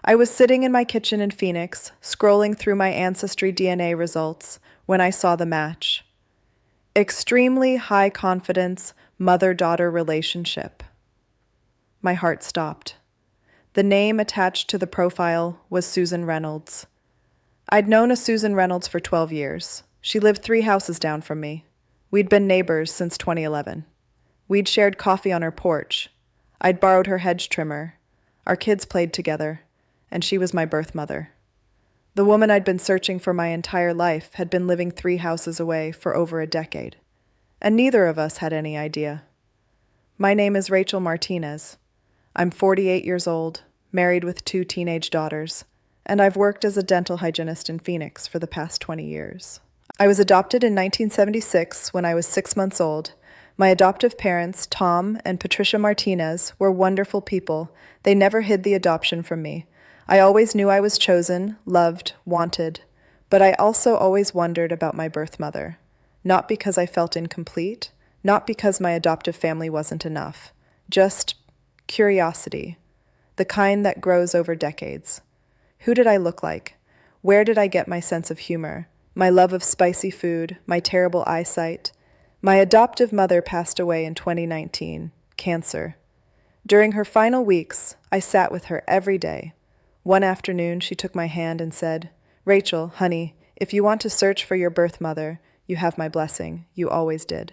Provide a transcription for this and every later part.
I was sitting in my kitchen in Phoenix, scrolling through my Ancestry DNA results, when I saw the match. Extremely high confidence mother-daughter relationship. My heart stopped. The name attached to the profile was Susan Reynolds. I'd known a Susan Reynolds for 12 years. She lived 3 houses down from me. We'd been neighbors since 2011. We'd shared coffee on her porch. I'd borrowed her hedge trimmer. Our kids played together, and she was my birth mother. The woman I'd been searching for my entire life had been living 3 houses away for over a decade, and neither of us had any idea. My name is Rachel Martinez. I'm 48 years old, married with 2 teenage daughters, and I've worked as a dental hygienist in Phoenix for the past 20 years. I was adopted in 1976 when I was 6 months old. My adoptive parents, Tom and Patricia Martinez, were wonderful people. They never hid the adoption from me. I always knew I was chosen, loved, wanted, but I also always wondered about my birth mother. Not because I felt incomplete, not because my adoptive family wasn't enough, just curiosity, the kind that grows over decades. Who did I look like? Where did I get my sense of humor, my love of spicy food, my terrible eyesight? My adoptive mother passed away in 2019, cancer. During her final weeks, I sat with her every day. One afternoon, she took my hand and said, "Rachel, honey, if you want to search for your birth mother, you have my blessing. You always did."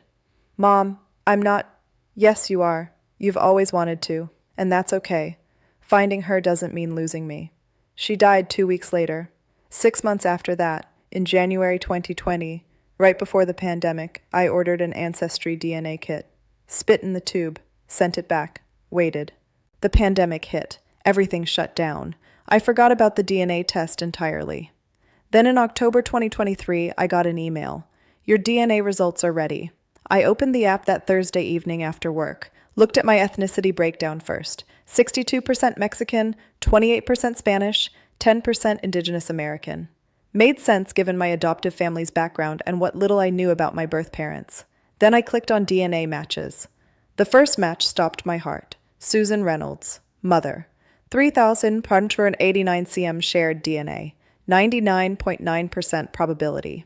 "Mom, I'm not—" "Yes, you are. You've always wanted to, and that's okay. Finding her doesn't mean losing me." She died 2 weeks later. 6 months after that, in January 2020, right before the pandemic, I ordered an Ancestry DNA kit. Spit in the tube, sent it back, waited. The pandemic hit. Everything shut down. I forgot about the DNA test entirely. Then in October 2023, I got an email. "Your DNA results are ready." I opened the app that Thursday evening after work, looked at my ethnicity breakdown first. 62% Mexican, 28% Spanish, 10% Indigenous American. Made sense given my adoptive family's background and what little I knew about my birth parents. Then I clicked on DNA matches. The first match stopped my heart. Susan Reynolds, mother. 3,189 cm shared DNA. 99.9% probability.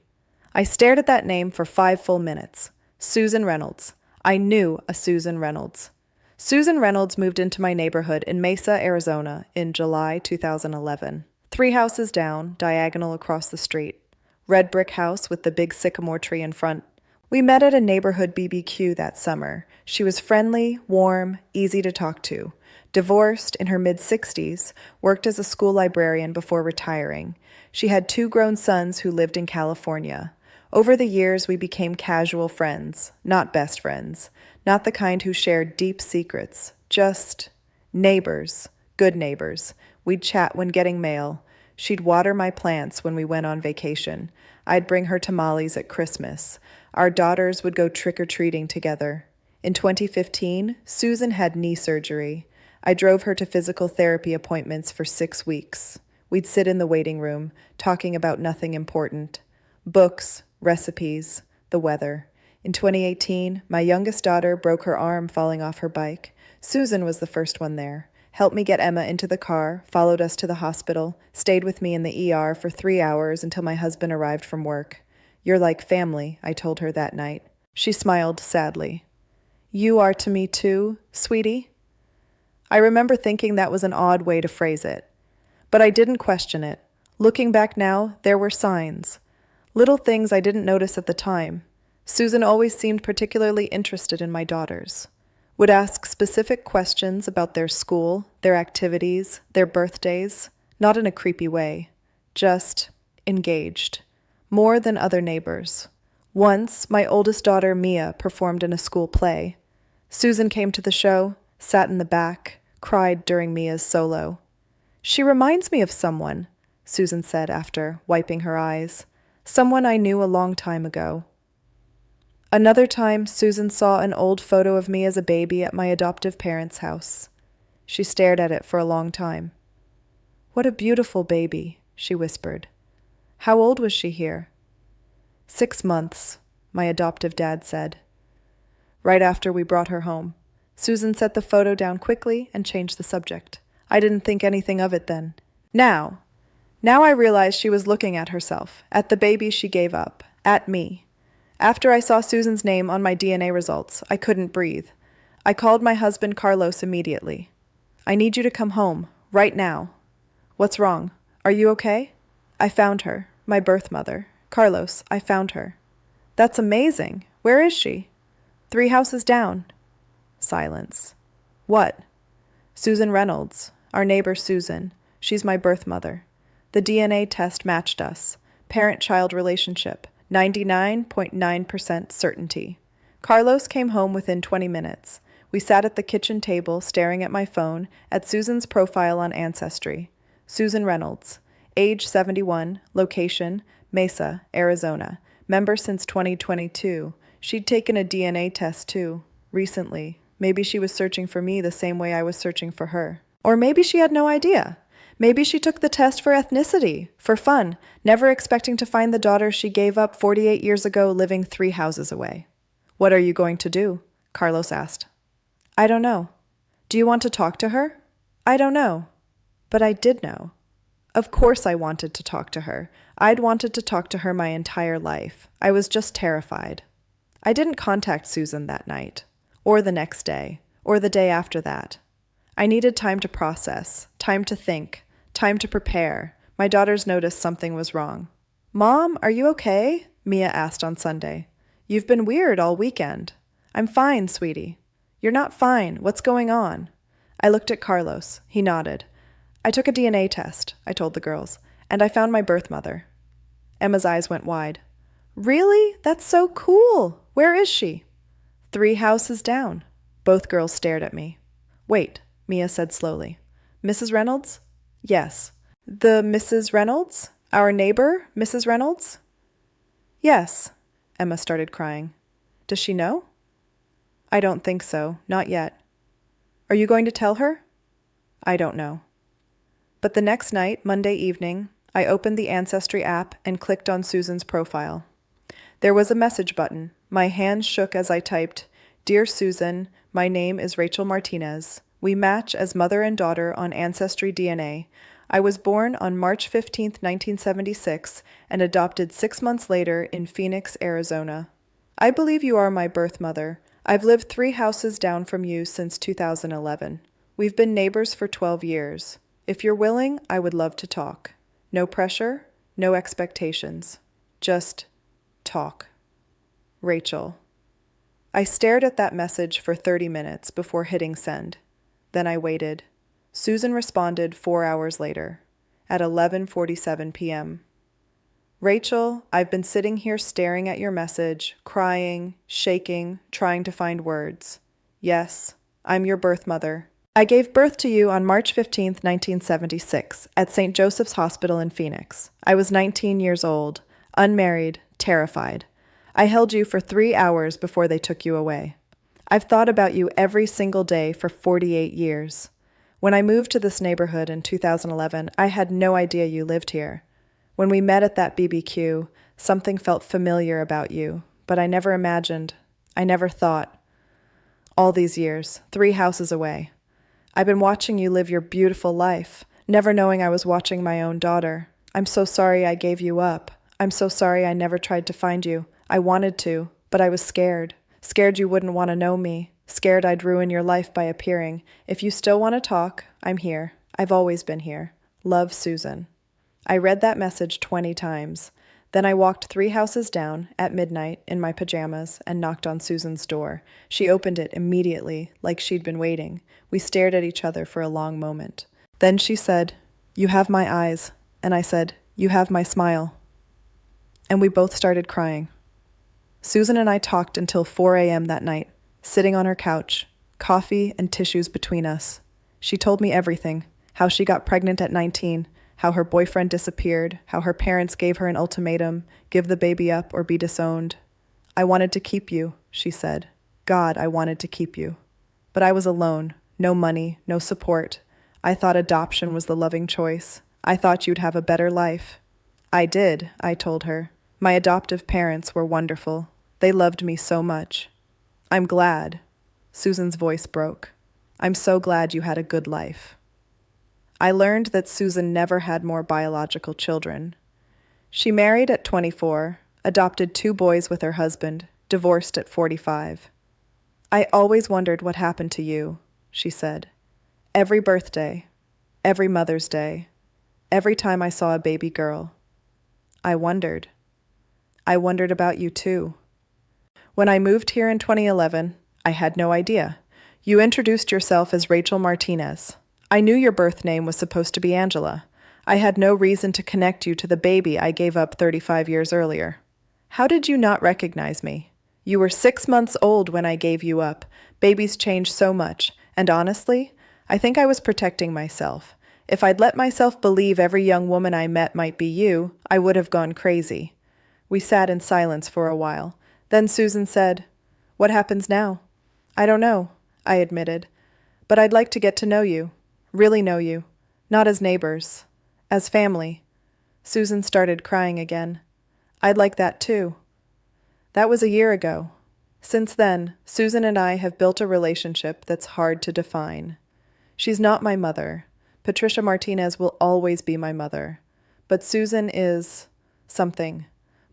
I stared at that name for 5 full minutes. Susan Reynolds. I knew a Susan Reynolds. Susan Reynolds moved into my neighborhood in Mesa, Arizona in July 2011. 3 houses down, diagonal across the street. Red brick house with the big sycamore tree in front. We met at a neighborhood BBQ that summer. She was friendly, warm, easy to talk to. Divorced, in her mid-60s, worked as a school librarian before retiring. She had 2 grown sons who lived in California. Over the years, we became casual friends, not best friends. Not the kind who shared deep secrets, just neighbors, good neighbors. We'd chat when getting mail. She'd water my plants when we went on vacation. I'd bring her tamales at Christmas. Our daughters would go trick-or-treating together. In 2015, Susan had knee surgery. I drove her to physical therapy appointments for 6 weeks. We'd sit in the waiting room, talking about nothing important. Books, recipes, the weather. In 2018, my youngest daughter broke her arm falling off her bike. Susan was the first one there. Helped me get Emma into the car, followed us to the hospital, stayed with me in the ER for 3 hours until my husband arrived from work. "You're like family," I told her that night. She smiled sadly. "You are to me too, sweetie?" I remember thinking that was an odd way to phrase it. But I didn't question it. Looking back now, there were signs. Little things I didn't notice at the time. Susan always seemed particularly interested in my daughters. Would ask specific questions about their school, their activities, their birthdays, not in a creepy way, just engaged, more than other neighbors. Once, my oldest daughter, Mia, performed in a school play. Susan came to the show, sat in the back, cried during Mia's solo. "She reminds me of someone," Susan said after, wiping her eyes. "Someone I knew a long time ago." Another time, Susan saw an old photo of me as a baby at my adoptive parents' house. She stared at it for a long time. "What a beautiful baby," she whispered. "How old was she here?" 6 months, my adoptive dad said. Right after we brought her home, Susan set the photo down quickly and changed the subject. I didn't think anything of it then. Now, now I realized she was looking at herself, at the baby she gave up, at me. After I saw Susan's name on my DNA results, I couldn't breathe. I called my husband Carlos immediately. I need you to come home, right now. What's wrong? Are you okay? I found her, my birth mother. Carlos, I found her. That's amazing. Where is she? 3 houses down. Silence. What? Susan Reynolds, our neighbor Susan. She's my birth mother. The DNA test matched us. Parent-child relationship, 99.9% certainty. Carlos came home within 20 minutes. We sat at the kitchen table staring at my phone at Susan's profile on Ancestry. Susan Reynolds, age 71, location, Mesa, Arizona. Member since 2022. She'd taken a DNA test too, recently. Maybe she was searching for me the same way I was searching for her. Or maybe she had no idea. Maybe she took the test for ethnicity, for fun, never expecting to find the daughter she gave up 48 years ago living 3 houses away. What are you going to do? Carlos asked. I don't know. Do you want to talk to her? I don't know. But I did know. Of course I wanted to talk to her. I'd wanted to talk to her my entire life. I was just terrified. I didn't contact Susan that night, or the next day, or the day after that. I needed time to process, time to think, time to prepare. My daughters noticed something was wrong. Mom, are you okay? Mia asked on Sunday. You've been weird all weekend. I'm fine, sweetie. You're not fine. What's going on? I looked at Carlos. He nodded. I took a DNA test, I told the girls, and I found my birth mother. Emma's eyes went wide. Really? That's so cool. Where is she? 3 houses down. Both girls stared at me. Wait, Mia said slowly. Mrs. Reynolds? Yes. The Mrs. Reynolds? Our neighbor, Mrs. Reynolds? Yes. Emma started crying. Does she know? I don't think so. Not yet. Are you going to tell her? I don't know. But the next night, Monday evening, I opened the Ancestry app and clicked on Susan's profile. There was a message button. My hands shook as I typed, Dear Susan, my name is Rachel Martinez. We match as mother and daughter on Ancestry DNA. I was born on March 15, 1976, and adopted 6 months later in Phoenix, Arizona. I believe you are my birth mother. I've lived 3 houses down from you since 2011. We've been neighbors for 12 years. If you're willing, I would love to talk. No pressure, no expectations. Just talk. Rachel. I stared at that message for 30 minutes before hitting send. Then I waited. Susan responded 4 hours later, at 11:47 p.m. Rachel, I've been sitting here staring at your message, crying, shaking, trying to find words. Yes, I'm your birth mother. I gave birth to you on March 15, 1976, at St. Joseph's Hospital in Phoenix. I was 19 years old, unmarried, terrified. I held you for 3 hours before they took you away. I've thought about you every single day for 48 years. When I moved to this neighborhood in 2011, I had no idea you lived here. When we met at that BBQ, something felt familiar about you, but I never imagined, I never thought. All these years, 3 houses away. I've been watching you live your beautiful life, never knowing I was watching my own daughter. I'm so sorry I gave you up. I'm so sorry I never tried to find you. I wanted to, but I was scared. Scared you wouldn't want to know me. Scared I'd ruin your life by appearing. If you still want to talk, I'm here. I've always been here. Love, Susan. I read that message 20 times. Then I walked 3 houses down at midnight in my pajamas and knocked on Susan's door. She opened it immediately, like she'd been waiting. We stared at each other for a long moment. Then she said, You have my eyes. And I said, You have my smile. And we both started crying. Susan and I talked until 4 a.m. that night, sitting on her couch, coffee and tissues between us. She told me everything, how she got pregnant at 19, how her boyfriend disappeared, how her parents gave her an ultimatum, give the baby up or be disowned. I wanted to keep you, she said. God, I wanted to keep you. But I was alone, no money, no support. I thought adoption was the loving choice. I thought you'd have a better life. I did, I told her. My adoptive parents were wonderful. They loved me so much. I'm glad. Susan's voice broke. I'm so glad you had a good life. I learned that Susan never had more biological children. She married at 24, adopted 2 boys with her husband, divorced at 45. "I always wondered what happened to you," she said. "Every birthday, every Mother's Day, every time I saw a baby girl. I wondered. I wondered about you too. When I moved here in 2011, I had no idea. You introduced yourself as Rachel Martinez. I knew your birth name was supposed to be Angela. I had no reason to connect you to the baby I gave up 35 years earlier. How did you not recognize me? You were 6 months old when I gave you up. Babies change so much, and honestly, I think I was protecting myself. If I'd let myself believe every young woman I met might be you, I would have gone crazy." We sat in silence for a while. Then Susan said, "What happens now?" "I don't know," I admitted. "But I'd like to get to know you. Really know you. Not as neighbors. As family." Susan started crying again. "I'd like that too." That was a year ago. Since then, Susan and I have built a relationship that's hard to define. She's not my mother. Patricia Martinez will always be my mother. But Susan is something.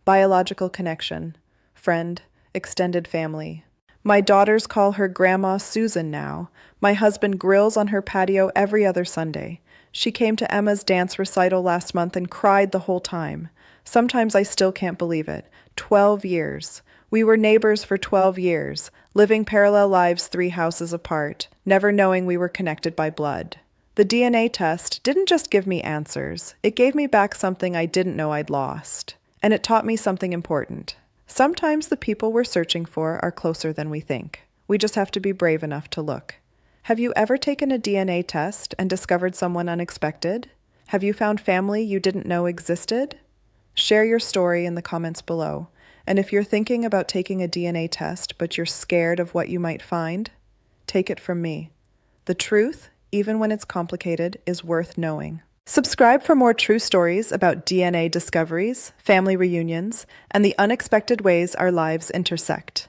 Biological connection. Friend. Extended family. My daughters call her Grandma Susan now. My husband grills on her patio every other Sunday. She came to Emma's dance recital last month and cried the whole time. Sometimes I still can't believe it. 12 years. We were neighbors for 12 years, living parallel lives 3 houses apart, never knowing we were connected by blood. The DNA test didn't just give me answers. It gave me back something I didn't know I'd lost. And it taught me something important. Sometimes the people we're searching for are closer than we think. We just have to be brave enough to look. Have you ever taken a DNA test and discovered someone unexpected? Have you found family you didn't know existed? Share your story in the comments below. And if you're thinking about taking a DNA test but you're scared of what you might find, take it from me. The truth, even when it's complicated, is worth knowing. Subscribe for more true stories about DNA discoveries, family reunions, and the unexpected ways our lives intersect.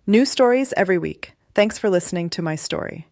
New stories every week. Thanks for listening to my story.